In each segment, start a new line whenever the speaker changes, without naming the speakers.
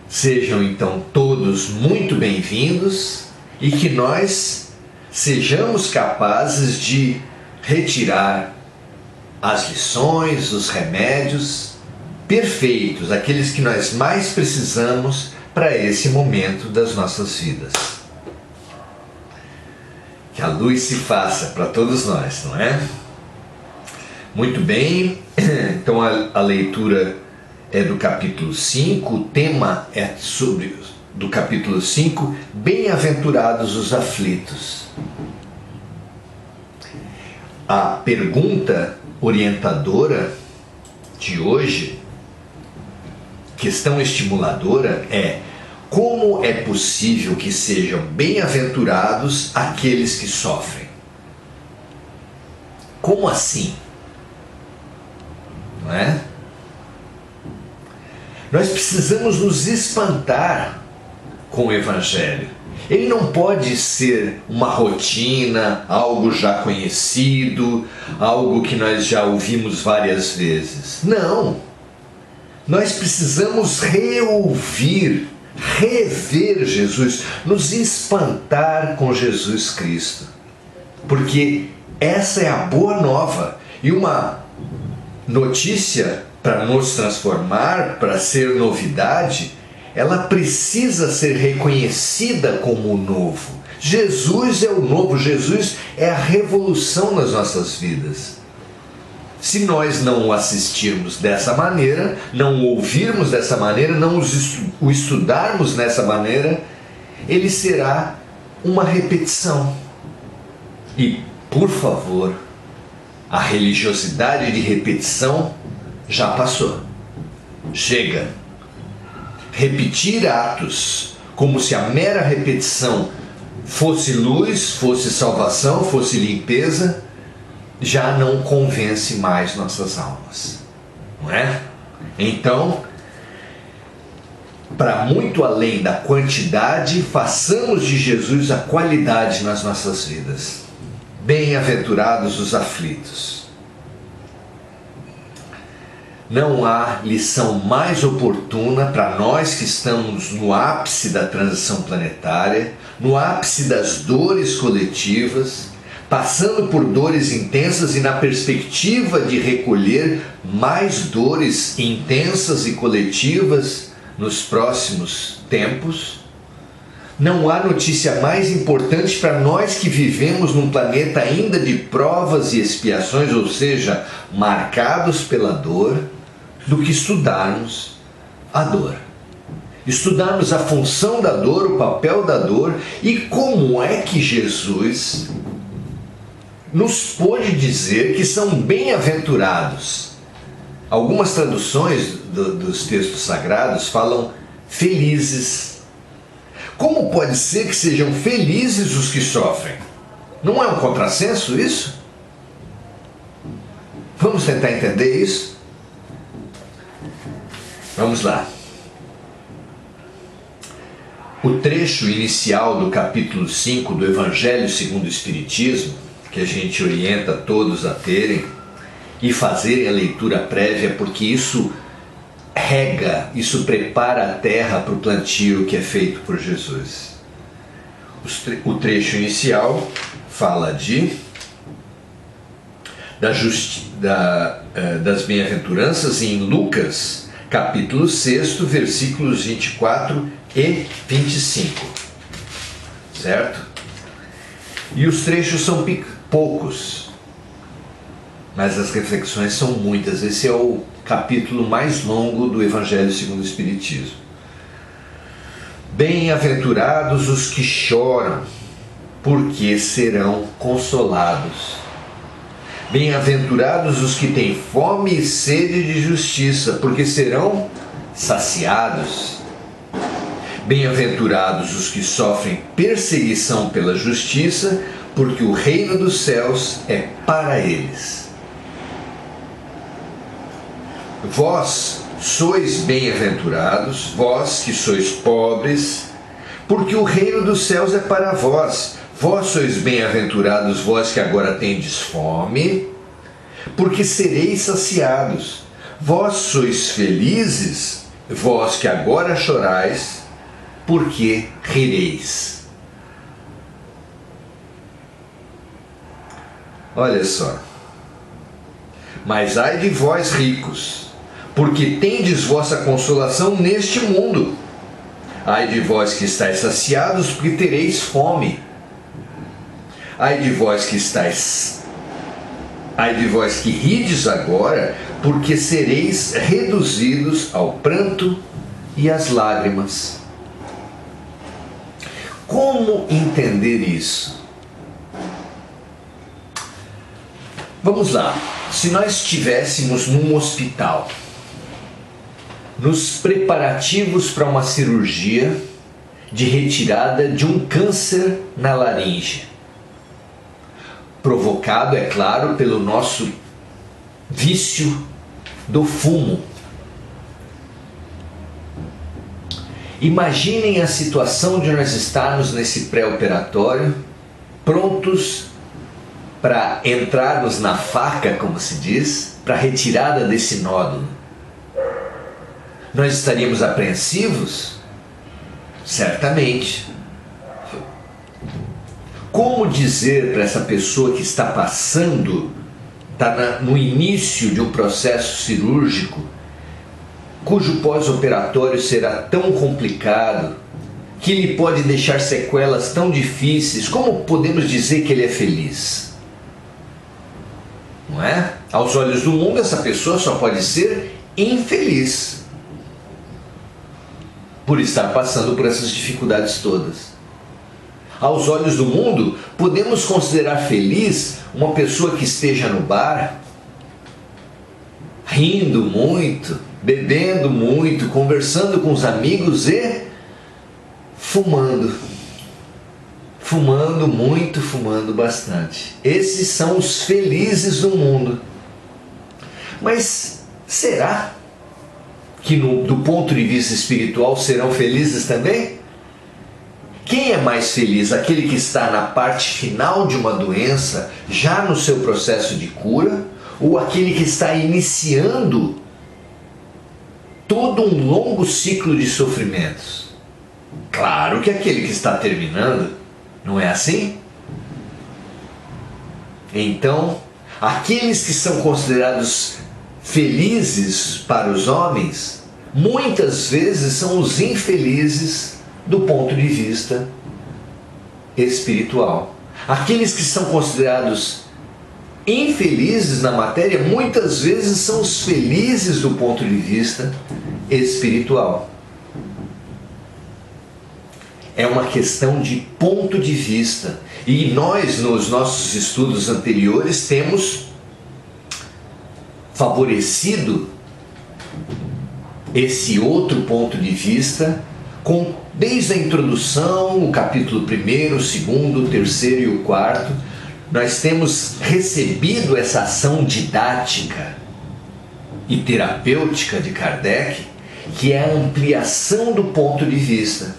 Sejam então todos muito bem-vindos e que nós sejamos capazes de retirar as lições, os remédios perfeitos, aqueles que nós mais precisamos para esse momento das nossas vidas. Que a luz se faça para todos nós, não é? Muito bem, então a leitura é do capítulo 5, o tema é do capítulo 5, bem-aventurados os aflitos. A pergunta orientadora de hoje, questão estimuladora, é: como é possível que sejam bem-aventurados aqueles que sofrem? Como assim? Não é? Nós precisamos nos espantar com o Evangelho. Ele não pode ser uma rotina, algo já conhecido, algo que nós já ouvimos várias vezes. Não! Nós precisamos reouvir, rever Jesus, nos espantar com Jesus Cristo. Porque essa é a boa nova. E uma notícia para nos transformar, para ser novidade, ela precisa ser reconhecida como o novo. Jesus é o novo, Jesus é a revolução nas nossas vidas. Se nós não o assistirmos dessa maneira, não o ouvirmos dessa maneira, não o estudarmos dessa maneira, ele será uma repetição. E, por favor, a religiosidade de repetição já passou. Chega. Repetir atos como se a mera repetição fosse luz, fosse salvação, fosse limpeza, já não convence mais nossas almas. Não é? Então, para muito além da quantidade, façamos de Jesus a qualidade nas nossas vidas. Bem-aventurados os aflitos. Não há lição mais oportuna para nós que estamos no ápice da transição planetária, no ápice das dores coletivas, passando por dores intensas e na perspectiva de recolher mais dores intensas e coletivas nos próximos tempos. Não há notícia mais importante para nós que vivemos num planeta ainda de provas e expiações, ou seja, marcados pela dor, do que estudarmos a dor. Estudarmos a função da dor, o papel da dor e como é que Jesus nos pôde dizer que são bem-aventurados. Algumas traduções dos textos sagrados falam felizes. Como pode ser que sejam felizes os que sofrem? Não é um contrassenso isso? Vamos tentar entender isso? Vamos lá. O trecho inicial do capítulo 5 do Evangelho segundo o Espiritismo, que a gente orienta todos a terem e fazerem a leitura prévia, porque isso rega, isso prepara a terra para o plantio que é feito por Jesus. O trecho inicial fala das bem-aventuranças em Lucas, capítulo 6, versículos 24 e 25. Certo? E os trechos são poucos, mas as reflexões são muitas. Esse é o capítulo mais longo do Evangelho segundo o Espiritismo. Bem-aventurados os que choram, porque serão consolados. Bem-aventurados os que têm fome e sede de justiça, porque serão saciados. Bem-aventurados os que sofrem perseguição pela justiça, porque o reino dos céus é para eles. Vós sois bem-aventurados, vós que sois pobres, porque o reino dos céus é para vós. Vós sois bem-aventurados, vós que agora tendes fome, porque sereis saciados. Vós sois felizes, vós que agora chorais, porque rireis. Olha só. Mas ai de vós ricos, porque tendes vossa consolação neste mundo. Ai de vós que estáis saciados, porque tereis fome. Ai de vós que rides agora, porque sereis reduzidos ao pranto e às lágrimas. Como entender isso? Vamos lá. Se nós estivéssemos num hospital, nos preparativos para uma cirurgia de retirada de um câncer na laringe, provocado, é claro, pelo nosso vício do fumo. Imaginem a situação de nós estarmos nesse pré-operatório, prontos para entrarmos na faca, como se diz, para a retirada desse nódulo. Nós estaríamos apreensivos? Certamente. Como dizer para essa pessoa que está passando, está no início de um processo cirúrgico, cujo pós-operatório será tão complicado, que lhe pode deixar sequelas tão difíceis, como podemos dizer que ele é feliz? Não é? Aos olhos do mundo, essa pessoa só pode ser infeliz por estar passando por essas dificuldades todas. Aos olhos do mundo, podemos considerar feliz uma pessoa que esteja no bar, rindo muito, bebendo muito, conversando com os amigos e fumando. Fumando muito, fumando bastante. Esses são os felizes do mundo. Mas será que do ponto de vista espiritual serão felizes também? Quem é mais feliz? Aquele que está na parte final de uma doença, já no seu processo de cura, ou aquele que está iniciando todo um longo ciclo de sofrimentos? Claro que aquele que está terminando, não é assim? Então, aqueles que são considerados felizes para os homens, muitas vezes são os infelizes do ponto de vista espiritual. Aqueles que são considerados infelizes na matéria, muitas vezes são os felizes do ponto de vista espiritual. É uma questão de ponto de vista. E nós, nos nossos estudos anteriores, temos favorecido esse outro ponto de vista desde a introdução, o capítulo 1º, 2º, 3º e o 4º, nós temos recebido essa ação didática e terapêutica de Kardec, que é a ampliação do ponto de vista.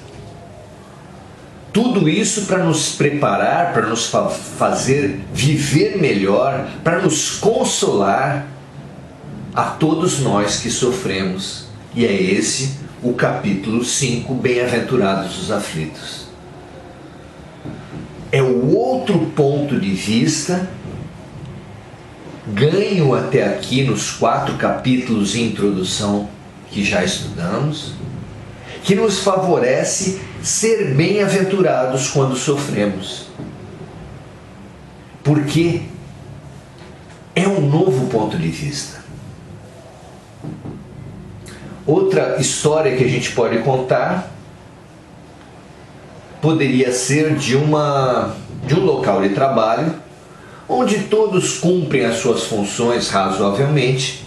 Tudo isso para nos preparar, para nos fazer viver melhor, para nos consolar a todos nós que sofremos. E é esse o capítulo 5, Bem-aventurados os aflitos. É o outro ponto de vista, ganho até aqui nos 4 capítulos de introdução que já estudamos, que nos favorece ser bem-aventurados quando sofremos. Porque é um novo ponto de vista. Outra história que a gente pode contar poderia ser de um local de trabalho onde todos cumprem as suas funções razoavelmente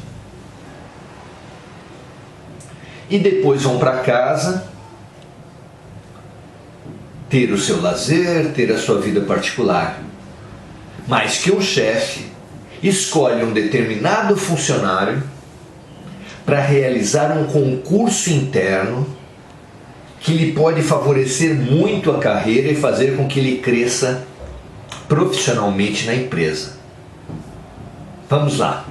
e depois vão para casa ter o seu lazer, ter a sua vida particular. Mas que o chefe escolhe um determinado funcionário para realizar um concurso interno que lhe pode favorecer muito a carreira e fazer com que ele cresça profissionalmente na empresa. Vamos lá.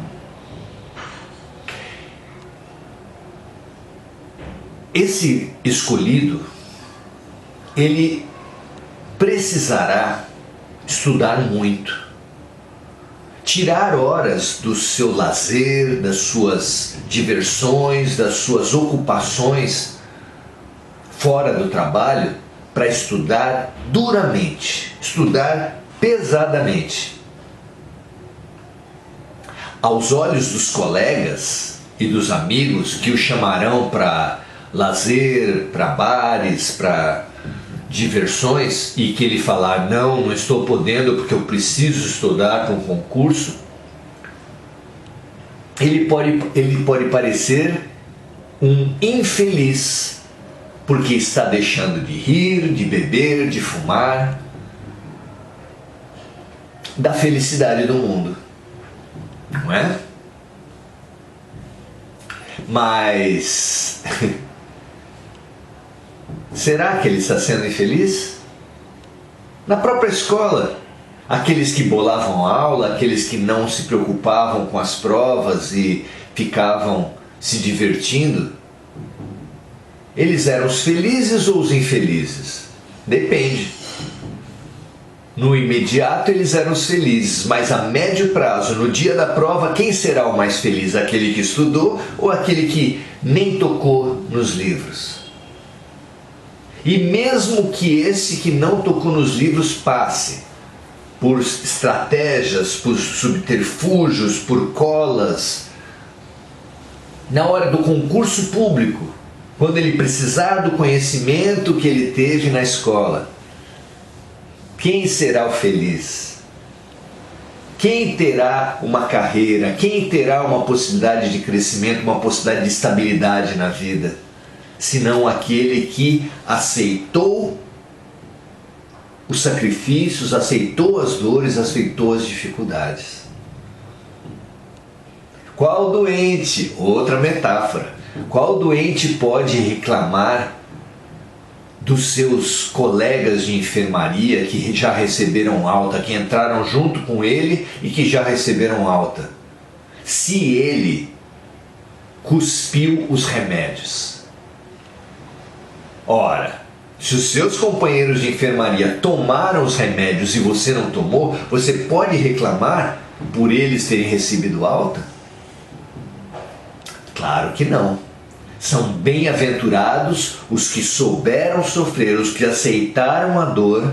esse escolhido, ele precisará estudar muito, tirar horas do seu lazer, das suas diversões, das suas ocupações fora do trabalho para estudar duramente, estudar pesadamente. Aos olhos dos colegas e dos amigos que o chamarão para lazer, para bares, para diversões, e que ele falar, não estou podendo porque eu preciso estudar para um concurso, ele pode parecer um infeliz, porque está deixando de rir, de beber, de fumar, da felicidade do mundo, não é? Mas será que ele está sendo infeliz? Na própria escola, aqueles que bolavam aula, aqueles que não se preocupavam com as provas e ficavam se divertindo, eles eram os felizes ou os infelizes? Depende. No imediato eles eram os felizes, mas a médio prazo, no dia da prova, quem será o mais feliz? Aquele que estudou ou aquele que nem tocou nos livros? E mesmo que esse que não tocou nos livros passe por estratégias, por subterfúgios, por colas, na hora do concurso público, quando ele precisar do conhecimento que ele teve na escola, quem será o feliz? Quem terá uma carreira? Quem terá uma possibilidade de crescimento, uma possibilidade de estabilidade na vida? Senão aquele que aceitou os sacrifícios, aceitou as dores, aceitou as dificuldades. Qual doente? Outra metáfora. Qual doente pode reclamar dos seus colegas de enfermaria que já receberam alta, que entraram junto com ele e que já receberam alta, se ele cuspiu os remédios? Ora, se os seus companheiros de enfermaria tomaram os remédios e você não tomou, você pode reclamar por eles terem recebido alta? Claro que não. São bem-aventurados os que souberam sofrer, os que aceitaram a dor,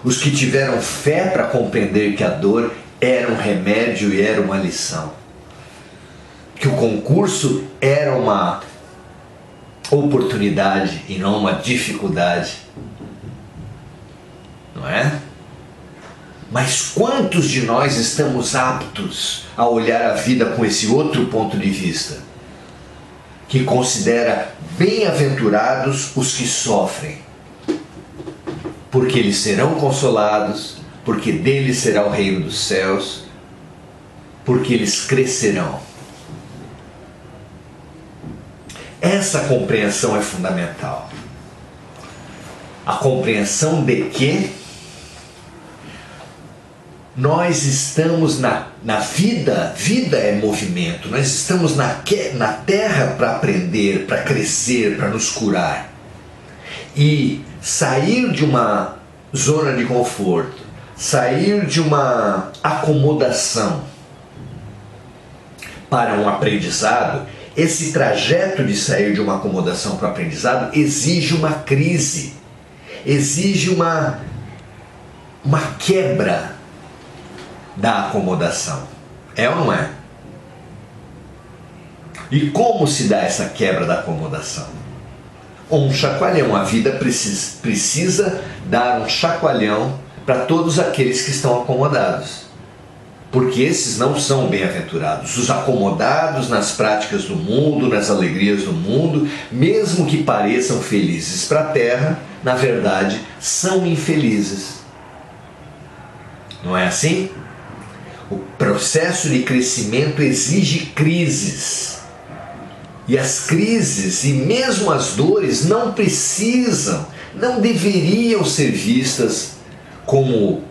os que tiveram fé para compreender que a dor era um remédio e era uma lição. Que o concurso era uma oportunidade e não uma dificuldade. Não é? Mas quantos de nós estamos aptos a olhar a vida com esse outro ponto de vista? Que considera bem-aventurados os que sofrem, porque eles serão consolados, porque deles será o reino dos céus, porque eles crescerão. Essa compreensão é fundamental. A compreensão de que nós estamos na vida, vida é movimento, nós estamos na terra para aprender, para crescer, para nos curar. E sair de uma zona de conforto, sair de uma acomodação para um aprendizado, esse trajeto de sair de uma acomodação para o aprendizado exige uma crise, exige uma quebra da acomodação. É ou não é? E como se dá essa quebra da acomodação? Um chacoalhão. A vida precisa dar um chacoalhão para todos aqueles que estão acomodados. Porque esses não são bem-aventurados. Os acomodados nas práticas do mundo, nas alegrias do mundo, mesmo que pareçam felizes para a terra, na verdade, são infelizes. Não é assim? O processo de crescimento exige crises. E as crises e mesmo as dores não precisam, não deveriam ser vistas como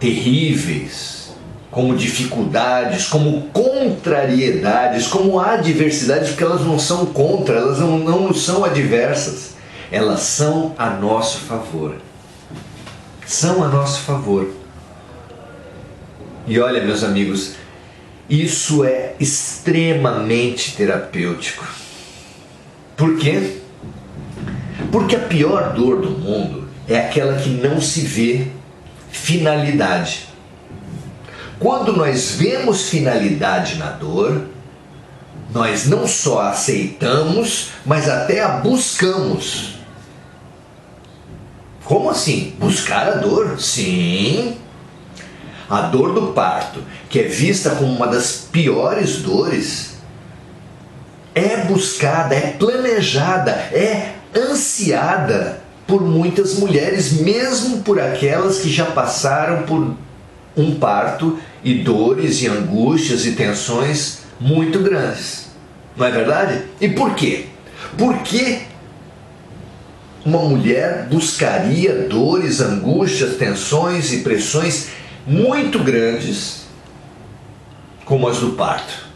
terríveis, como dificuldades, como contrariedades, como adversidades, porque elas não são contra, elas não são adversas, elas são a nosso favor. São a nosso favor. E olha, meus amigos, isso é extremamente terapêutico. Por quê? Porque a pior dor do mundo é aquela que não se vê finalidade. Quando nós vemos finalidade na dor, nós não só a aceitamos, mas até a buscamos. Como assim? Buscar a dor? Sim. A dor do parto, que é vista como uma das piores dores, é buscada, é planejada, é ansiada por muitas mulheres, mesmo por aquelas que já passaram por um parto e dores e angústias e tensões muito grandes. Não é verdade? E por quê? Por que uma mulher buscaria dores, angústias, tensões e pressões muito grandes como as do parto?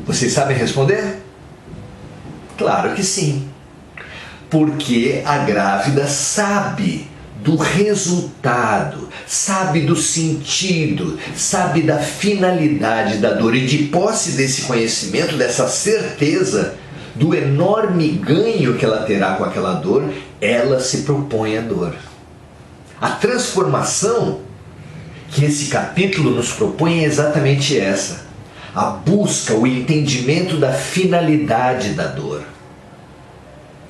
Vocês sabem responder? Claro que sim. Porque a grávida sabe do resultado, sabe do sentido, sabe da finalidade da dor, e de posse desse conhecimento, dessa certeza do enorme ganho que ela terá com aquela dor, ela se propõe à dor. A transformação que esse capítulo nos propõe é exatamente essa: a busca, o entendimento da finalidade da dor.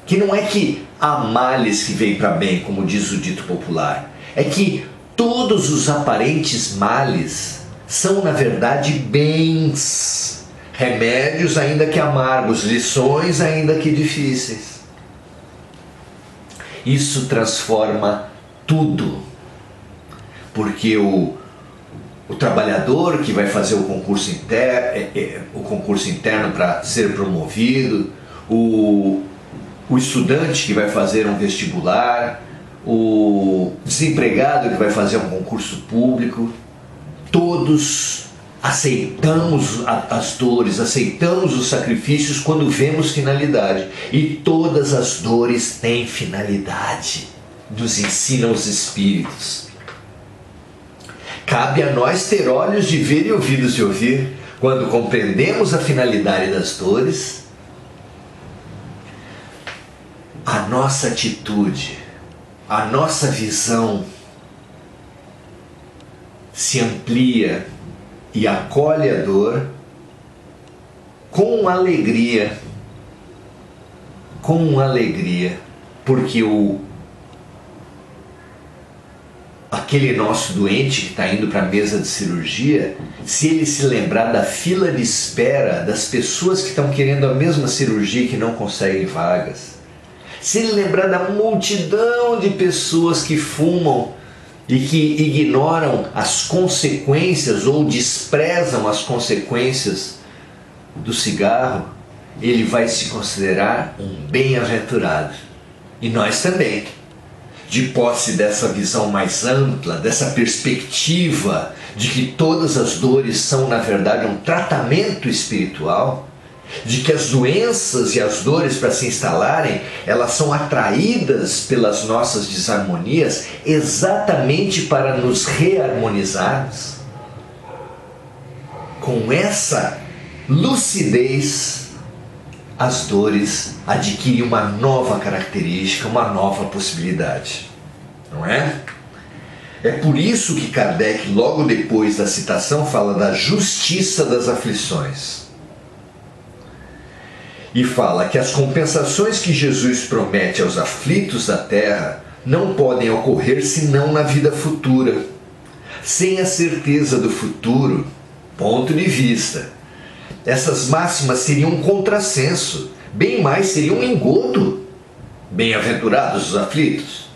Que não é que há males que vêm para bem, como diz o dito popular. É que todos os aparentes males são, na verdade, bens. Remédios ainda que amargos, lições ainda que difíceis. Isso transforma tudo. Porque o trabalhador que vai fazer o concurso interno para ser promovido, o estudante que vai fazer um vestibular, o desempregado que vai fazer um concurso público, todos aceitamos as dores, aceitamos os sacrifícios quando vemos finalidade. E todas as dores têm finalidade, nos ensinam os Espíritos. Cabe a nós ter olhos de ver e ouvidos de ouvir. Quando compreendemos a finalidade das dores, a nossa atitude, a nossa visão se amplia e acolhe a dor com alegria, porque aquele nosso doente que está indo para a mesa de cirurgia, se ele se lembrar da fila de espera das pessoas que estão querendo a mesma cirurgia e que não conseguem vagas, se ele lembrar da multidão de pessoas que fumam e que ignoram as consequências ou desprezam as consequências do cigarro, ele vai se considerar um bem-aventurado. E nós também, de posse dessa visão mais ampla, dessa perspectiva de que todas as dores são, na verdade, um tratamento espiritual, de que as doenças e as dores, para se instalarem, elas são atraídas pelas nossas desarmonias exatamente para nos reharmonizarmos. Com essa lucidez, as dores adquirem uma nova característica, uma nova possibilidade, não é? É por isso que Kardec, logo depois da citação, fala da justiça das aflições. E fala que as compensações que Jesus promete aos aflitos da terra não podem ocorrer senão na vida futura. Sem a certeza do futuro, ponto de vista, essas máximas seriam um contrassenso, bem mais seriam um engodo. Bem-aventurados os aflitos.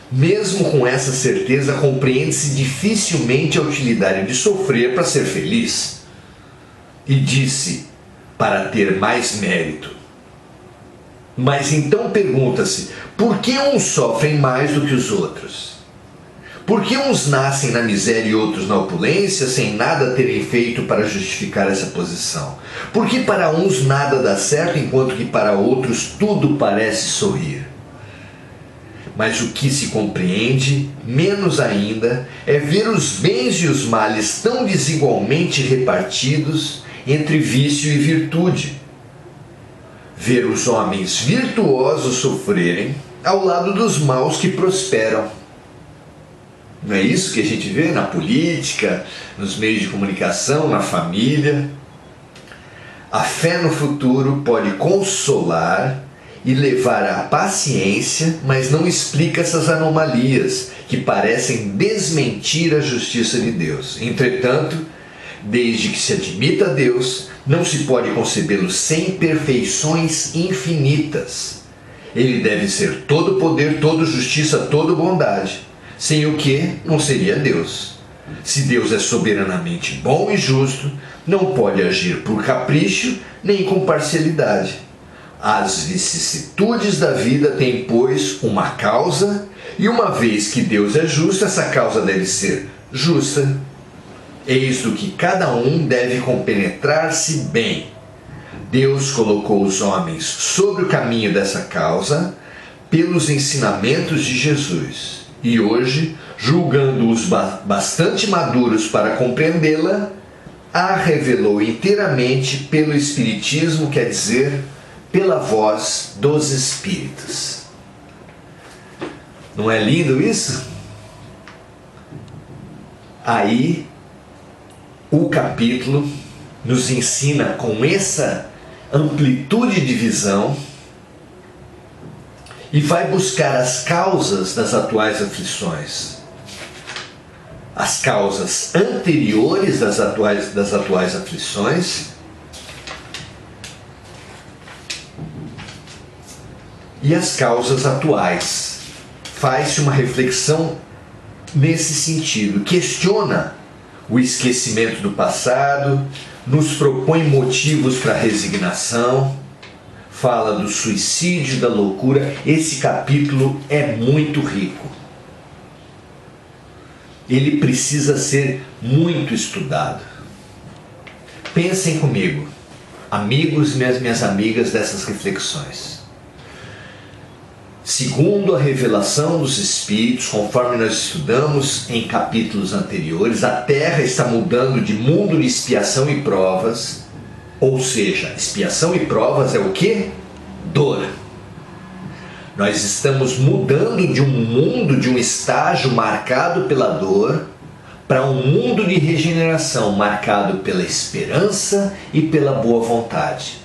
Mesmo com essa certeza, compreende-se dificilmente a utilidade de sofrer para ser feliz. E disse: para ter mais mérito. Mas então pergunta-se, por que uns sofrem mais do que os outros? Por que uns nascem na miséria e outros na opulência, sem nada terem feito para justificar essa posição? Por que para uns nada dá certo, enquanto que para outros tudo parece sorrir? Mas o que se compreende, menos ainda, é ver os bens e os males tão desigualmente repartidos entre vício e virtude. Ver os homens virtuosos sofrerem ao lado dos maus que prosperam. Não é isso que a gente vê na política, nos meios de comunicação, na família? A fé no futuro pode consolar e levar à paciência, mas não explica essas anomalias que parecem desmentir a justiça de Deus. Entretanto, desde que se admita a Deus, não se pode concebê-lo sem perfeições infinitas. Ele deve ser todo poder, toda justiça, toda bondade, sem o que não seria Deus. Se Deus é soberanamente bom e justo, não pode agir por capricho nem com parcialidade. As vicissitudes da vida têm, pois, uma causa, e uma vez que Deus é justo, essa causa deve ser justa. Eis do que cada um deve compenetrar-se bem. Deus colocou os homens sobre o caminho dessa causa pelos ensinamentos de Jesus. E hoje, julgando-os bastante maduros para compreendê-la, a revelou inteiramente pelo Espiritismo, quer dizer, pela voz dos Espíritos. Não é lindo isso? Aí, o capítulo nos ensina com essa amplitude de visão e vai buscar as causas das atuais aflições, as causas anteriores das atuais aflições e as causas atuais. Faz-se uma reflexão nesse sentido, questiona o esquecimento do passado, nos propõe motivos para a resignação, fala do suicídio, da loucura. Esse capítulo é muito rico. Ele precisa ser muito estudado. Pensem comigo, amigos e minhas amigas, dessas reflexões. Segundo a revelação dos Espíritos, conforme nós estudamos em capítulos anteriores, a Terra está mudando de mundo de expiação e provas, ou seja, expiação e provas é o quê? Dor. Nós estamos mudando de um mundo, de um estágio marcado pela dor, para um mundo de regeneração marcado pela esperança e pela boa vontade.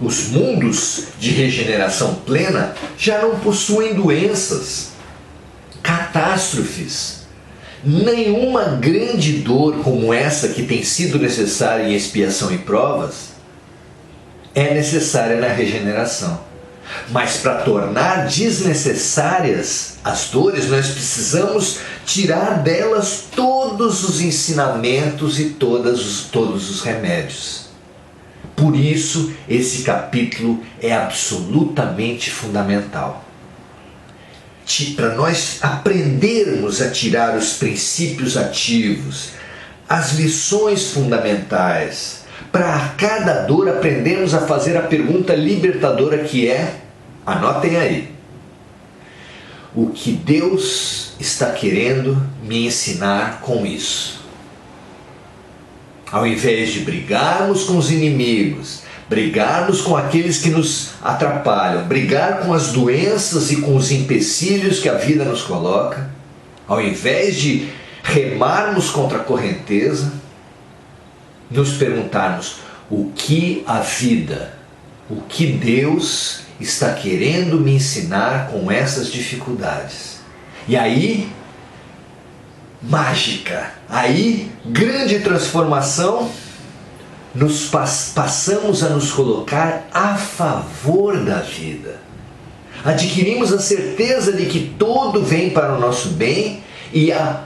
Os mundos de regeneração plena já não possuem doenças, catástrofes. Nenhuma grande dor como essa que tem sido necessária em expiação e provas é necessária na regeneração. Mas para tornar desnecessárias as dores, nós precisamos tirar delas todos os ensinamentos e todos os remédios. Por isso, esse capítulo é absolutamente fundamental. Para nós aprendermos a tirar os princípios ativos, as lições fundamentais, para a cada dor aprendermos a fazer a pergunta libertadora que é, anotem aí, o que Deus está querendo me ensinar com isso? Ao invés de brigarmos com os inimigos, brigarmos com aqueles que nos atrapalham, brigar com as doenças e com os empecilhos que a vida nos coloca, ao invés de remarmos contra a correnteza, nos perguntarmos o que a vida, o que Deus está querendo me ensinar com essas dificuldades. E aí, mágica, aí grande transformação, passamos a nos colocar a favor da vida. Adquirimos a certeza de que tudo vem para o nosso bem e a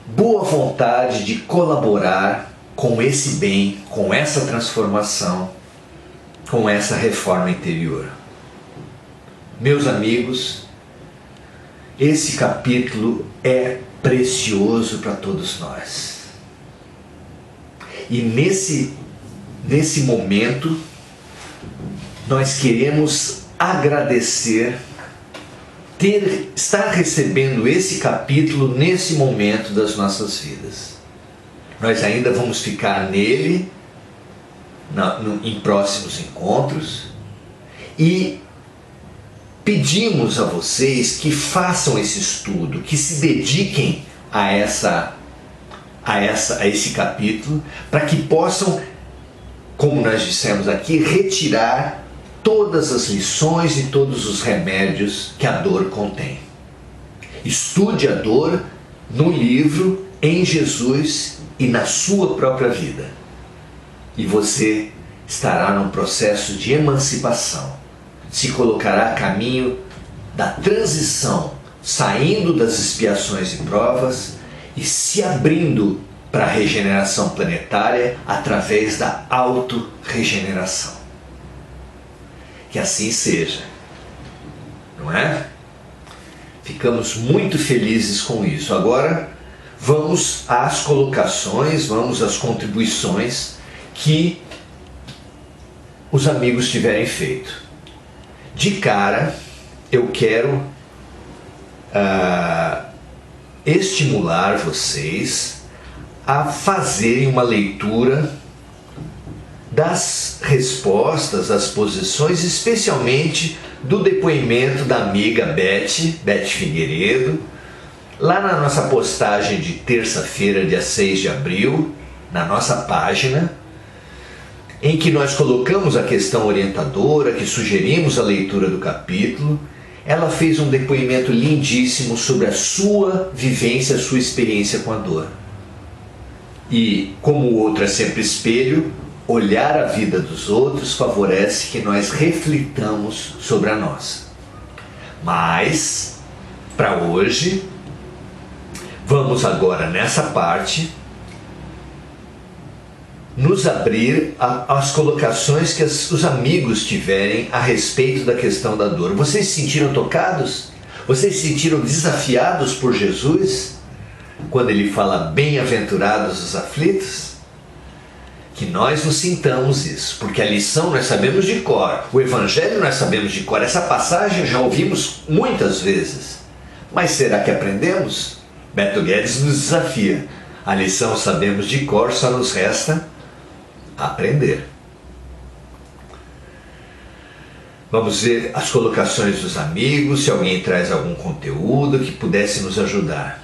boa vontade de colaborar com esse bem, com essa transformação, com essa reforma interior. Meus amigos, esse capítulo é precioso para todos nós. E nesse momento, nós queremos agradecer, estar recebendo esse capítulo nesse momento das nossas vidas. Nós ainda vamos ficar nele em próximos encontros e pedimos a vocês que façam esse estudo, que se dediquem a esse capítulo, para que possam, como nós dissemos aqui, retirar todas as lições e todos os remédios que a dor contém. Estude a dor no livro, em Jesus e na sua própria vida. E você estará num processo de emancipação. Se colocará a caminho da transição, saindo das expiações e provas e se abrindo para a regeneração planetária através da auto-regeneração. Que assim seja, não é? Ficamos muito felizes com isso. Agora vamos às colocações, vamos às contribuições que os amigos tiverem feito. De cara, eu quero estimular vocês a fazerem uma leitura das respostas, das posições, especialmente do depoimento da amiga Beth Figueiredo, lá na nossa postagem de terça-feira, dia 6 de abril, na nossa página, em que nós colocamos a questão orientadora, que sugerimos a leitura do capítulo. Ela fez um depoimento lindíssimo sobre a sua vivência, a sua experiência com a dor. E, como o outro é sempre espelho, olhar a vida dos outros favorece que nós reflitamos sobre a nossa. Mas, para hoje, vamos agora nessa parte nos abrir às colocações que os amigos tiverem a respeito da questão da dor. Vocês se sentiram tocados? Vocês se sentiram desafiados por Jesus quando ele fala bem-aventurados os aflitos? Que nós nos sintamos isso, porque a lição nós sabemos de cor, o Evangelho nós sabemos de cor, essa passagem já ouvimos muitas vezes. Mas será que aprendemos? Beto Guedes nos desafia. A lição sabemos de cor, só nos resta aprender. Vamos ver as colocações dos amigos, se alguém traz algum conteúdo que pudesse nos ajudar.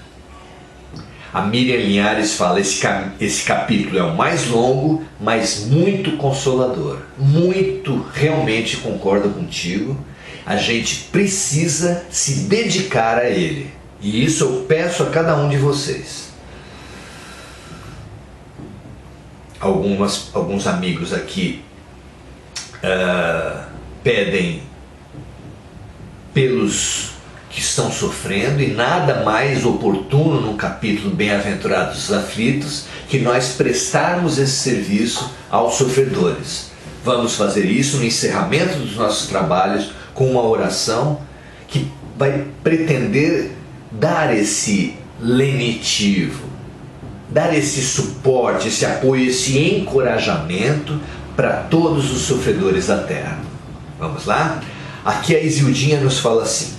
A Miriam Linhares fala, esse capítulo é o mais longo, mas muito consolador. Muito, realmente concordo contigo. A gente precisa se dedicar a ele. E isso eu peço a cada um de vocês. Alguns amigos aqui pedem pelos que estão sofrendo, e nada mais oportuno num capítulo Bem-aventurados os aflitos que nós prestarmos esse serviço aos sofredores. Vamos fazer isso no encerramento dos nossos trabalhos com uma oração que vai pretender dar esse lenitivo, dar esse suporte, esse apoio, esse encorajamento para todos os sofredores da terra. Vamos lá? Aqui a Isildinha nos fala assim: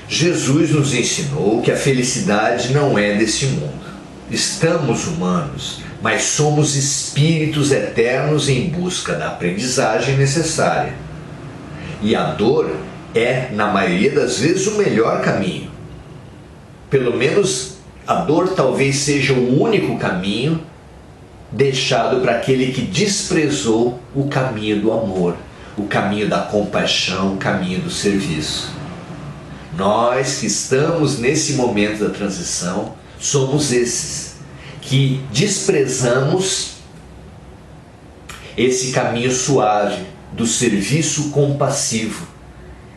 Jesus nos ensinou que a felicidade não é deste mundo. Estamos humanos, mas somos espíritos eternos em busca da aprendizagem necessária. E a dor é, na maioria das vezes, o melhor caminho. Pelo menos a dor talvez seja o único caminho deixado para aquele que desprezou o caminho do amor, o caminho da compaixão, o caminho do serviço. Nós que estamos nesse momento da transição, somos esses que desprezamos esse caminho suave do serviço compassivo.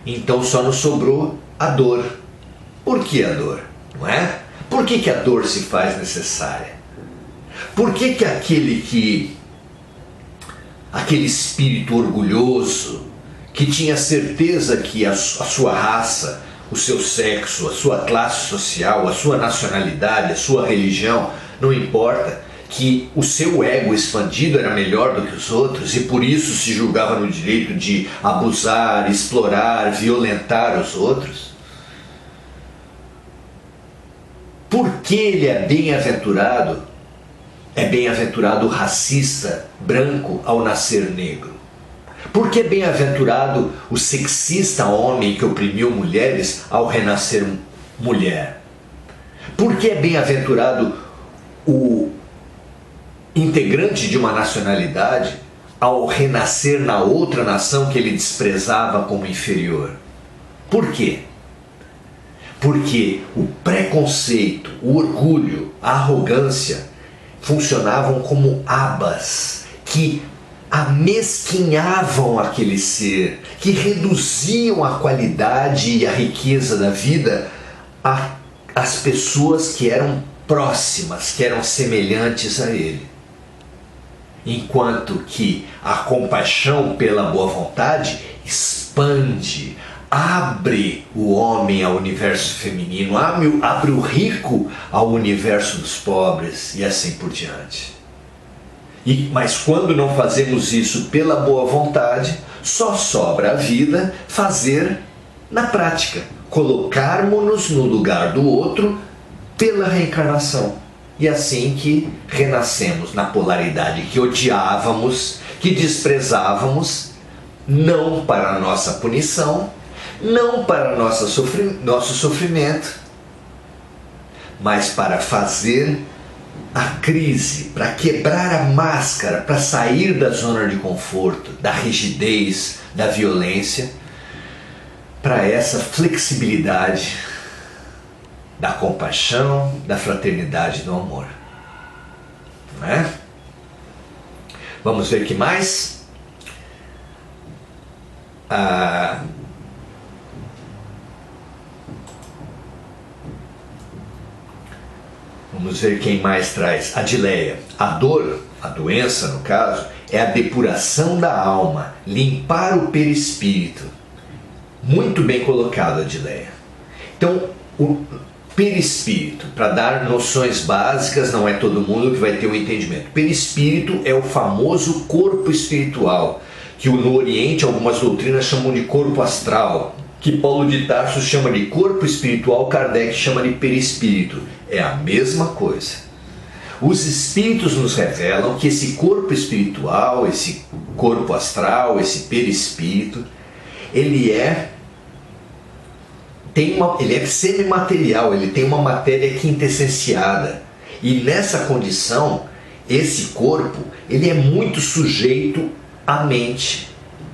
Então só nos sobrou a dor. Por que a dor? Não é? Por que a dor se faz necessária? Por que aquele espírito orgulhoso, que tinha certeza que a sua raça o seu sexo, a sua classe social, a sua nacionalidade, a sua religião, não importa, que o seu ego expandido era melhor do que os outros e por isso se julgava no direito de abusar, explorar, violentar os outros? Por que ele é bem-aventurado? É bem-aventurado o racista branco ao nascer negro. Por que é bem-aventurado o sexista homem que oprimiu mulheres ao renascer mulher? Por que é bem-aventurado o integrante de uma nacionalidade ao renascer na outra nação que ele desprezava como inferior? Por quê? Porque o preconceito, o orgulho, a arrogância funcionavam como abas que amesquinhavam aquele ser, que reduziam a qualidade e a riqueza da vida às pessoas que eram próximas, que eram semelhantes a ele. Enquanto que a compaixão pela boa vontade expande, abre o homem ao universo feminino, abre o rico ao universo dos pobres e assim por diante. Mas quando não fazemos isso pela boa vontade, só sobra a vida fazer na prática, colocarmos-nos no lugar do outro pela reencarnação. E assim que renascemos na polaridade que odiávamos, que desprezávamos, não para a nossa punição, não para nosso sofrimento, mas para fazer a crise, para quebrar a máscara, para sair da zona de conforto, da rigidez, da violência, para essa flexibilidade da compaixão, da fraternidade e do amor. Não é? Vamos ver o que mais? Vamos ver quem mais traz. Adileia. A dor, a doença no caso, é a depuração da alma, limpar o perispírito. Muito bem colocado, Adileia. Então, o perispírito, para dar noções básicas, não é todo mundo que vai ter um entendimento. Perispírito é o famoso corpo espiritual, que no Oriente algumas doutrinas chamam de corpo astral, que Paulo de Tarso chama de corpo espiritual, Kardec chama de perispírito. É a mesma coisa. Os espíritos nos revelam que esse corpo espiritual, esse corpo astral, esse perispírito, ele é semimaterial, ele tem uma matéria quintessenciada. E nessa condição, esse corpo, ele é muito sujeito à mente.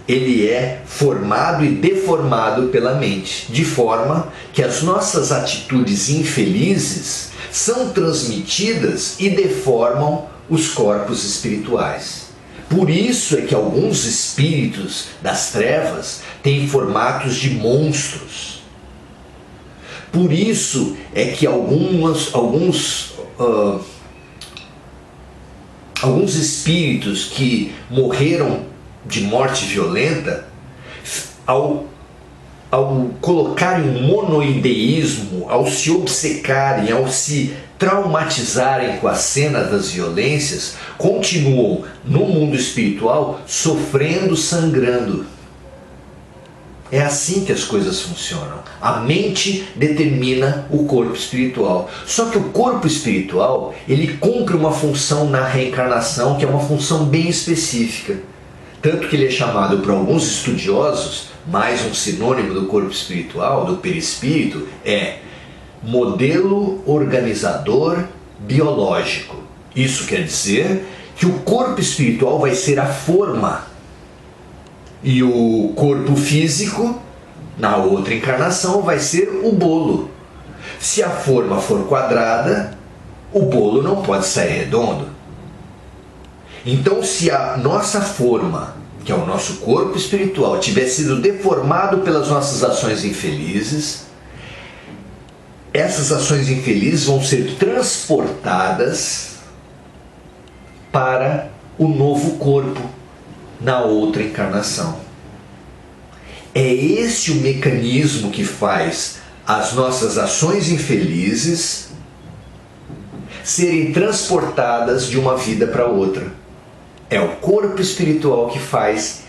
Ele é formado e deformado pela mente, de forma que as nossas atitudes infelizes são transmitidas e deformam os corpos espirituais. Por isso é que alguns espíritos das trevas têm formatos de monstros. Por isso é que alguns espíritos que morreram de morte violenta, ao colocarem um monoideísmo, ao se obcecarem, ao se traumatizarem com a cena das violências, continuam no mundo espiritual sofrendo, sangrando. É assim que as coisas funcionam. A mente determina o corpo espiritual. Só que o corpo espiritual, ele cumpre uma função na reencarnação, que é uma função bem específica. Tanto que ele é chamado por alguns estudiosos, mais um sinônimo do corpo espiritual, do perispírito, é modelo organizador biológico. Isso quer dizer que o corpo espiritual vai ser a forma e o corpo físico, na outra encarnação, vai ser o bolo. Se a forma for quadrada, o bolo não pode sair redondo. Então, se a nossa forma, que é o nosso corpo espiritual, tiver sido deformado pelas nossas ações infelizes, essas ações infelizes vão ser transportadas para o novo corpo na outra encarnação. É esse o mecanismo que faz as nossas ações infelizes serem transportadas de uma vida para outra. É o corpo espiritual que faz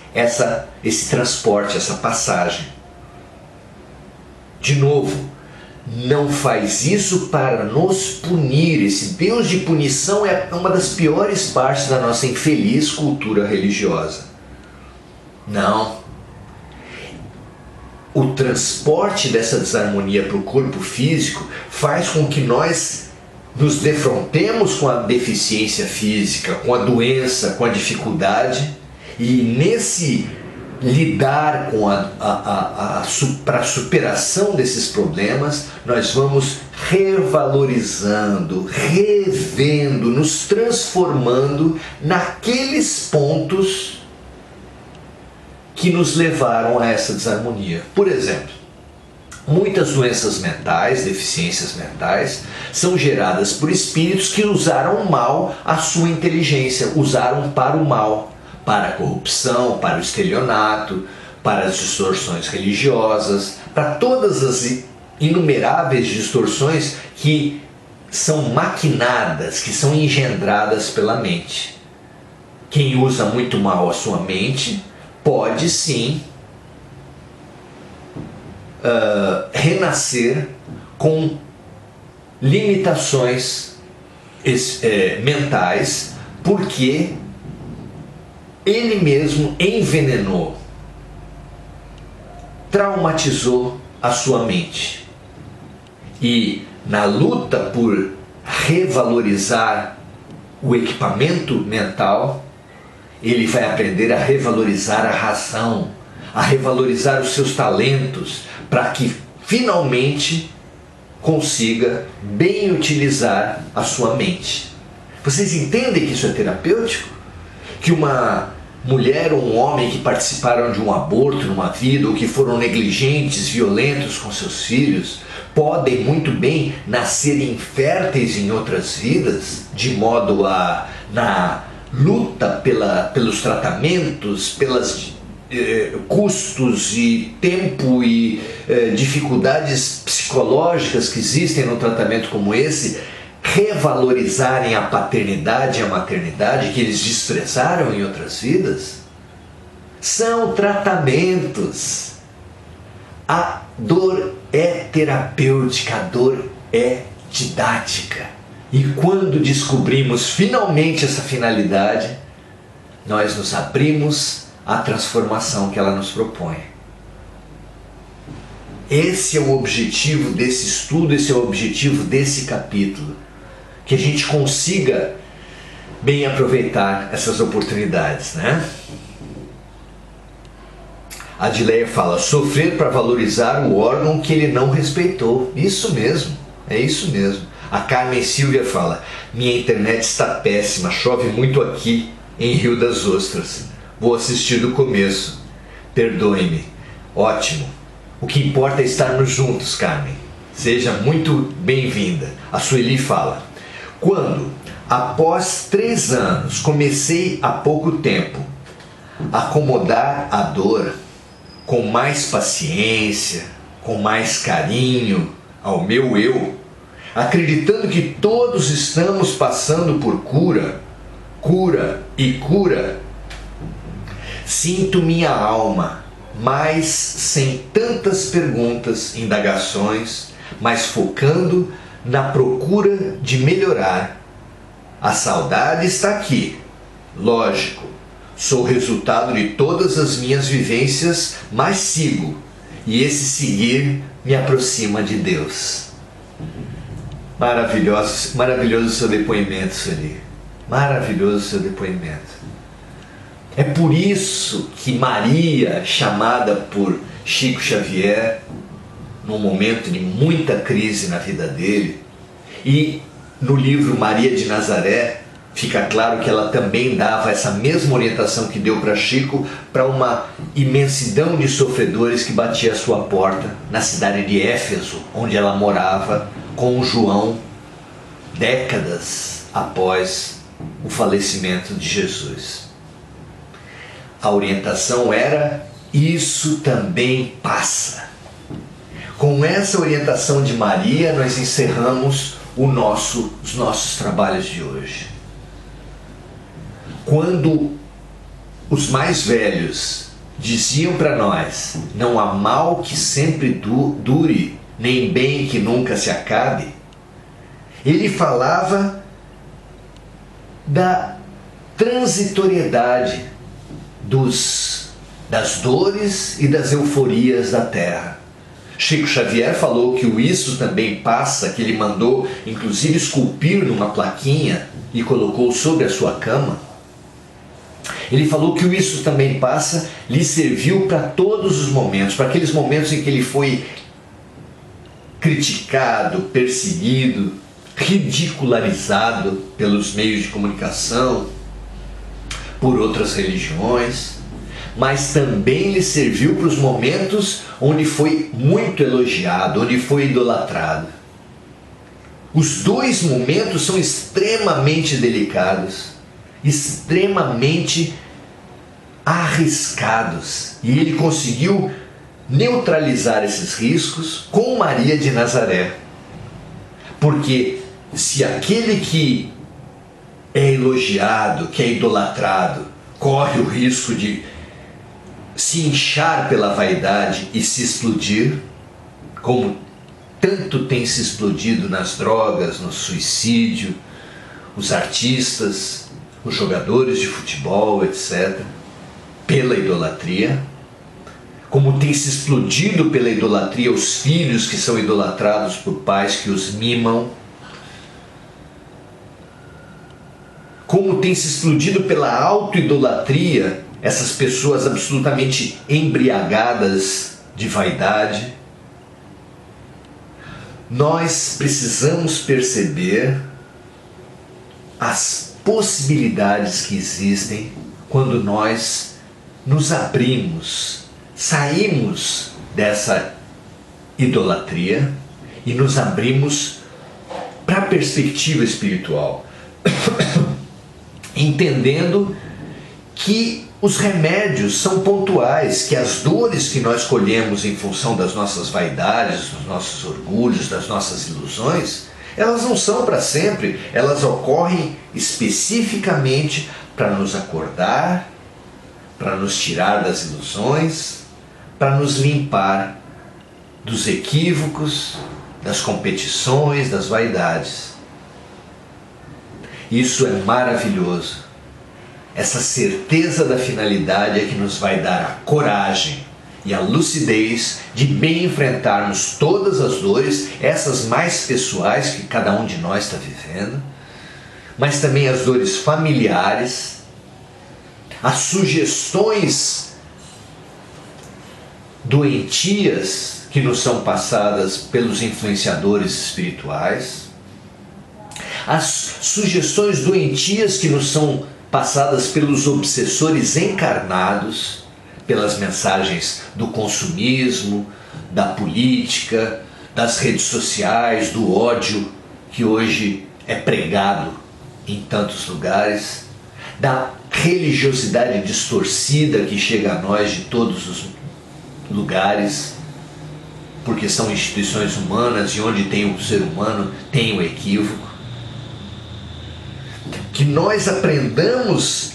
esse transporte, essa passagem. De novo, não faz isso para nos punir. Esse Deus de punição é uma das piores partes da nossa infeliz cultura religiosa. Não. O transporte dessa desarmonia para o corpo físico faz com que nós nos defrontemos com a deficiência física, com a doença, com a dificuldade, e nesse lidar com para a superação desses problemas, nós vamos revalorizando, revendo, nos transformando naqueles pontos que nos levaram a essa desarmonia. Por exemplo, muitas doenças mentais, deficiências mentais, são geradas por espíritos que usaram mal a sua inteligência, usaram para o mal, para a corrupção, para o estelionato, para as distorções religiosas, para todas as inumeráveis distorções que são maquinadas, que são engendradas pela mente. Quem usa muito mal a sua mente pode sim renascer com limitações mentais, porque ele mesmo envenenou, traumatizou a sua mente. E na luta por revalorizar o equipamento mental, ele vai aprender a revalorizar a razão, a revalorizar os seus talentos, para que finalmente consiga bem utilizar a sua mente. Vocês entendem que isso é terapêutico? Que uma mulher ou um homem que participaram de um aborto numa vida, ou que foram negligentes, violentos com seus filhos, podem muito bem nascer inférteis em outras vidas, de modo a, na luta pelos tratamentos, pelas custos e tempo e dificuldades psicológicas que existem no tratamento como esse, revalorizarem a paternidade e a maternidade que eles desprezaram em outras vidas. São tratamentos. A dor é terapêutica, a dor é didática. E quando descobrimos finalmente essa finalidade, nós nos abrimos à transformação que ela nos propõe. Esse é o objetivo desse estudo, esse é o objetivo desse capítulo. Que a gente consiga bem aproveitar essas oportunidades, né? A Adileia fala, sofrer para valorizar o órgão que ele não respeitou. Isso mesmo, é isso mesmo. A Carmen Silvia fala, minha internet está péssima, chove muito aqui em Rio das Ostras. Vou assistir do começo. Perdoe-me. Ótimo. O que importa é estarmos juntos, Carmen. Seja muito bem-vinda. A Sueli fala, quando, após 3 anos, comecei há pouco tempo a acomodar a dor com mais paciência, com mais carinho ao meu eu, acreditando que todos estamos passando por cura, sinto minha alma, mas sem tantas perguntas, indagações, mas focando na procura de melhorar. A saudade está aqui, lógico, sou resultado de todas as minhas vivências, mas sigo, e esse seguir me aproxima de Deus. Maravilhoso o seu depoimento, Sueli. Maravilhoso o seu depoimento. É por isso que Maria, chamada por Chico Xavier, num momento de muita crise na vida dele, e no livro Maria de Nazaré, fica claro que ela também dava essa mesma orientação que deu para Chico, para uma imensidão de sofredores que batia a sua porta na cidade de Éfeso, onde ela morava com João, décadas após o falecimento de Jesus. A orientação era, isso também passa. Com essa orientação de Maria, nós encerramos os nossos trabalhos de hoje. Quando os mais velhos diziam para nós: não há mal que sempre dure, nem bem que nunca se acabe, ele falava da transitoriedade das dores e das euforias da terra. Chico Xavier falou que o isso também passa, que ele mandou inclusive esculpir numa plaquinha e colocou sobre a sua cama. Ele falou que o isso também passa lhe serviu para todos os momentos, para aqueles momentos em que ele foi criticado, perseguido, ridicularizado pelos meios de comunicação, por outras religiões, mas também lhe serviu para os momentos onde foi muito elogiado, onde foi idolatrado. Os dois momentos são extremamente delicados, extremamente arriscados, e ele conseguiu neutralizar esses riscos com Maria de Nazaré. Porque se aquele que é elogiado, que é idolatrado, corre o risco de se inchar pela vaidade e se explodir, como tanto tem se explodido nas drogas, no suicídio, os artistas, os jogadores de futebol, etc., pela idolatria, como tem se explodido pela idolatria os filhos que são idolatrados por pais que os mimam, como tem se explodido pela autoidolatria essas pessoas absolutamente embriagadas de vaidade. Nós precisamos perceber as possibilidades que existem quando nós nos abrimos, saímos dessa idolatria e nos abrimos para a perspectiva espiritual, entendendo que os remédios são pontuais, que as dores que nós colhemos em função das nossas vaidades, dos nossos orgulhos, das nossas ilusões, elas não são para sempre, elas ocorrem especificamente para nos acordar, para nos tirar das ilusões, para nos limpar dos equívocos, das competições, das vaidades. Isso é maravilhoso. Essa certeza da finalidade é que nos vai dar a coragem e a lucidez de bem enfrentarmos todas as dores, essas mais pessoais que cada um de nós está vivendo, mas também as dores familiares, as sugestões doentias que nos são passadas pelos influenciadores espirituais, as sugestões doentias que nos são passadas pelos obsessores encarnados, pelas mensagens do consumismo, da política, das redes sociais, do ódio que hoje é pregado em tantos lugares, da religiosidade distorcida que chega a nós de todos os lugares, porque são instituições humanas e onde tem o ser humano tem o equívoco. Que nós aprendamos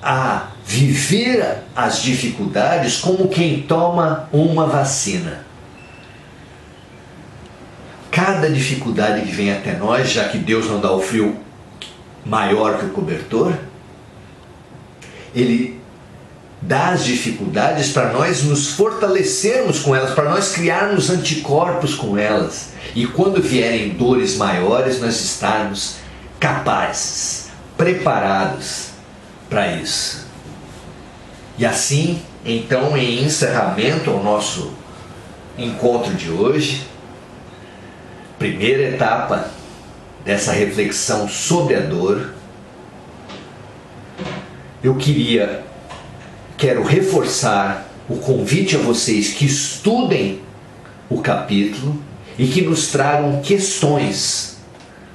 a viver as dificuldades como quem toma uma vacina. Cada dificuldade que vem até nós, já que Deus não dá o frio maior que o cobertor, Ele dá as dificuldades para nós nos fortalecermos com elas, para nós criarmos anticorpos com elas. E quando vierem dores maiores, nós estarmos capazes, preparados para isso. E assim, então, em encerramento ao nosso encontro de hoje, primeira etapa dessa reflexão sobre a dor, eu quero reforçar o convite a vocês que estudem o capítulo e que nos tragam questões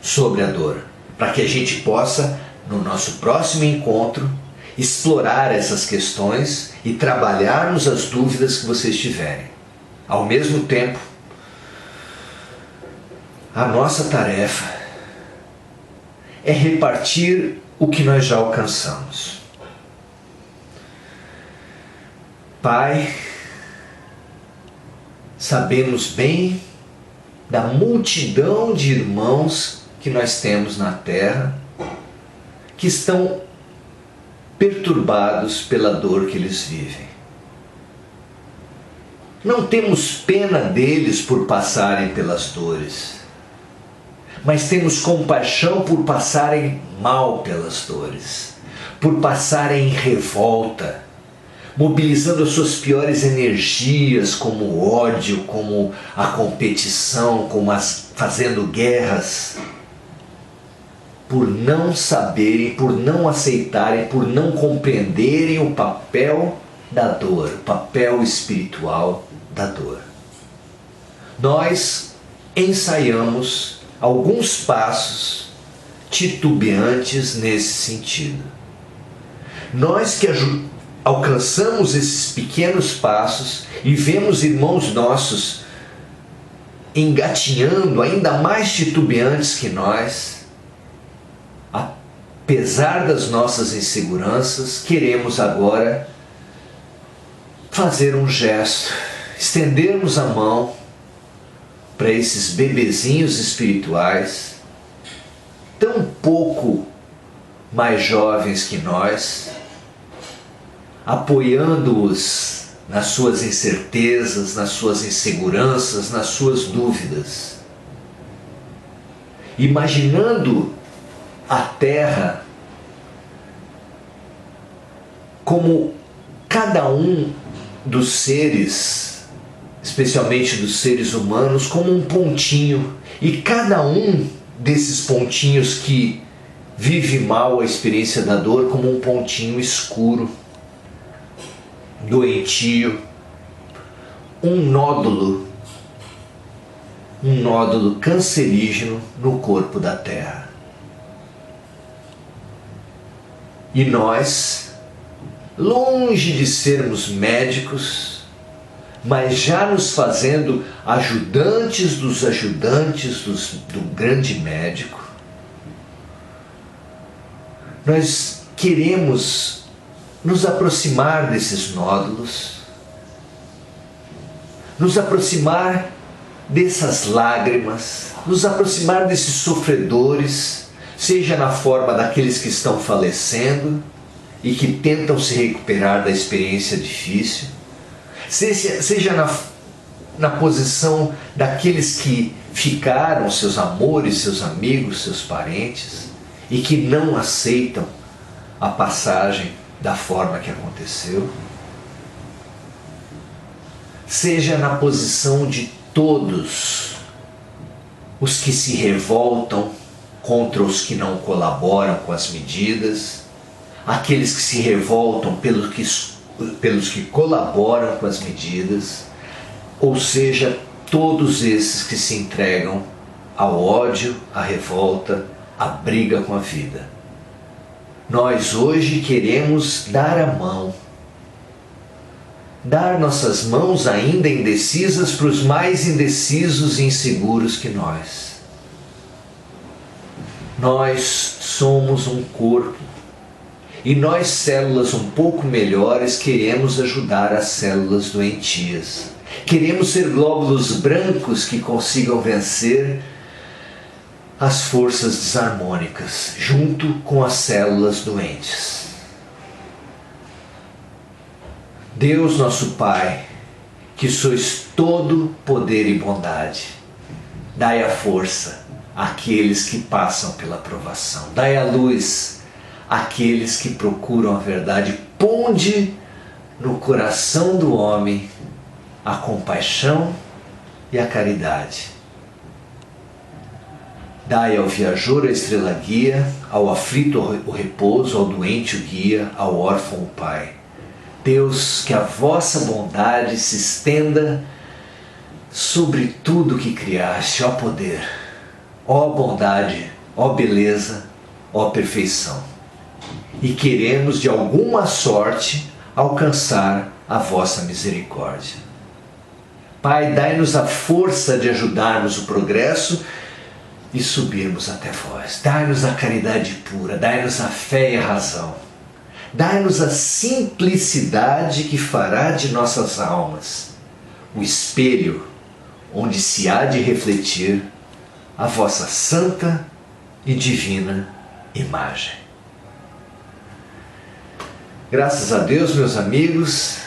sobre a dor, para que a gente possa, no nosso próximo encontro, explorar essas questões e trabalharmos as dúvidas que vocês tiverem. Ao mesmo tempo, a nossa tarefa é repartir o que nós já alcançamos. Pai, sabemos bem da multidão de irmãos que nós temos na terra que estão perturbados pela dor que eles vivem. Não temos pena deles por passarem pelas dores, mas temos compaixão por passarem mal pelas dores, por passarem em revolta, mobilizando as suas piores energias, como o ódio, como a competição, fazendo guerras, por não saberem, por não aceitarem, por não compreenderem o papel da dor, o papel espiritual da dor. Nós ensaiamos alguns passos titubeantes nesse sentido. Nós que alcançamos esses pequenos passos e vemos irmãos nossos engatinhando ainda mais titubeantes que nós, apesar das nossas inseguranças, queremos agora fazer um gesto, estendermos a mão para esses bebezinhos espirituais, tão pouco mais jovens que nós, apoiando-os nas suas incertezas, nas suas inseguranças, nas suas dúvidas, imaginando a Terra como cada um dos seres, especialmente dos seres humanos, como um pontinho, e cada um desses pontinhos que vive mal a experiência da dor como um pontinho escuro, doentio, um nódulo cancerígeno no corpo da Terra. E nós, longe de sermos médicos, mas já nos fazendo ajudantes do grande médico, nós queremos nos aproximar desses nódulos, nos aproximar dessas lágrimas, nos aproximar desses sofredores, seja na forma daqueles que estão falecendo e que tentam se recuperar da experiência difícil, seja na posição daqueles que ficaram, seus amores, seus amigos, seus parentes, e que não aceitam a passagem da forma que aconteceu, seja na posição de todos os que se revoltam contra os que não colaboram com as medidas, aqueles que se revoltam pelos que colaboram com as medidas, ou seja, todos esses que se entregam ao ódio, à revolta, à briga com a vida. Nós hoje queremos dar a mão, dar nossas mãos ainda indecisas para os mais indecisos e inseguros que nós. Nós somos um corpo e nós, células um pouco melhores, queremos ajudar as células doentias. Queremos ser glóbulos brancos que consigam vencer as forças desarmônicas, junto com as células doentes. Deus nosso Pai, que sois todo poder e bondade, dai a força àqueles que passam pela provação, dai a luz àqueles que procuram a verdade, ponde no coração do homem a compaixão e a caridade. Dai ao viajor a estrela guia, ao aflito o repouso, ao doente o guia, ao órfão o pai. Deus, que a vossa bondade se estenda sobre tudo que criaste, ó poder, ó bondade, ó beleza, ó perfeição. E queremos de alguma sorte alcançar a vossa misericórdia. Pai, dai-nos a força de ajudarmos o progresso e subirmos até vós. Dai-nos a caridade pura, dai-nos a fé e a razão. Dai-nos a simplicidade que fará de nossas almas o espelho onde se há de refletir a vossa santa e divina imagem. Graças a Deus, meus amigos,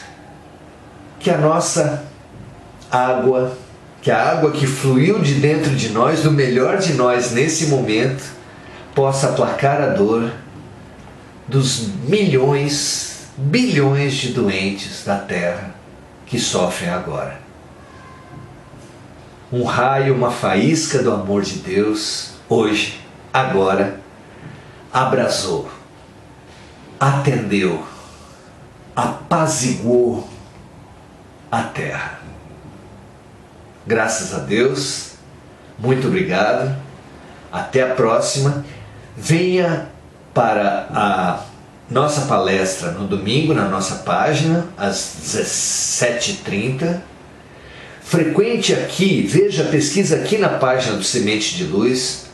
que a nossa água, que a água que fluiu de dentro de nós, do melhor de nós nesse momento, possa aplacar a dor dos milhões, bilhões de doentes da Terra que sofrem agora. Um raio, uma faísca do amor de Deus, hoje, agora, abrasou, atendeu, apaziguou a Terra. Graças a Deus, muito obrigado, até a próxima. Venha para a nossa palestra no domingo, na nossa página, às 17h30. Frequente aqui, veja, pesquisa aqui na página do Semente de Luz,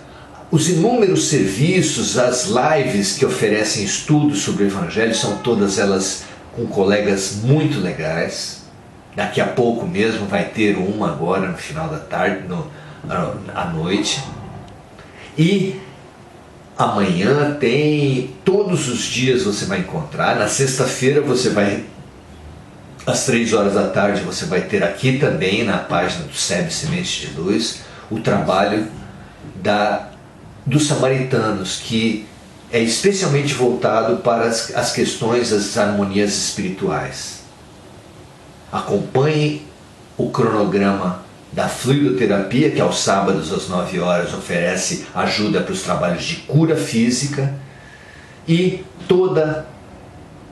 os inúmeros serviços, as lives que oferecem estudos sobre o Evangelho, são todas elas com colegas muito legais. Daqui a pouco mesmo vai ter uma agora no final da tarde, à noite. E amanhã tem, todos os dias você vai encontrar. Na sexta-feira você vai, às 15h você vai ter aqui também na página do SEB Semente de Luz o trabalho dos samaritanos, que é especialmente voltado para as questões das harmonias espirituais. Acompanhe o cronograma da fluidoterapia, que aos sábados às 9h oferece ajuda para os trabalhos de cura física, e toda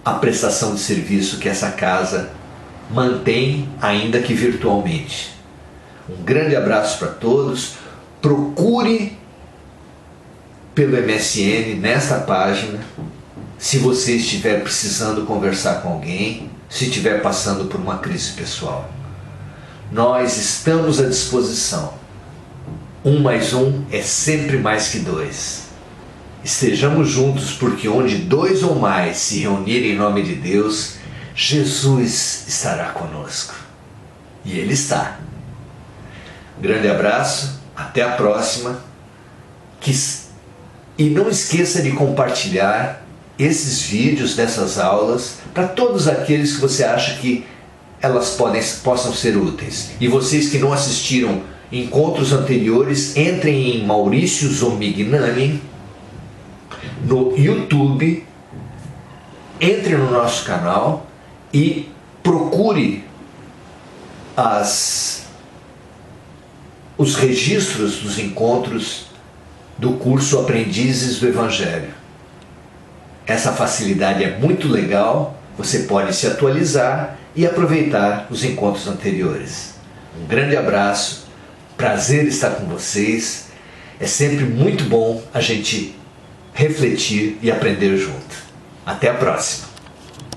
a prestação de serviço que essa casa mantém, ainda que virtualmente. Um grande abraço para todos. Procure pelo MSN nesta página se você estiver precisando conversar com alguém, se estiver passando por uma crise pessoal. Nós estamos à disposição. 1 mais 1 é sempre mais que 2. Estejamos juntos, porque onde 2 ou mais se reunirem em nome de Deus, Jesus estará conosco. E Ele está. Grande abraço, até a próxima. E não esqueça de compartilhar esses vídeos dessas aulas para todos aqueles que você acha que elas possam ser úteis. E vocês que não assistiram encontros anteriores, entrem em Maurício Zomignani no YouTube, entre no nosso canal e procure os registros dos encontros do curso Aprendizes do Evangelho. Essa facilidade é muito legal, você pode se atualizar e aproveitar os encontros anteriores. Um grande abraço, prazer estar com vocês. É sempre muito bom a gente refletir e aprender junto. Até a próxima!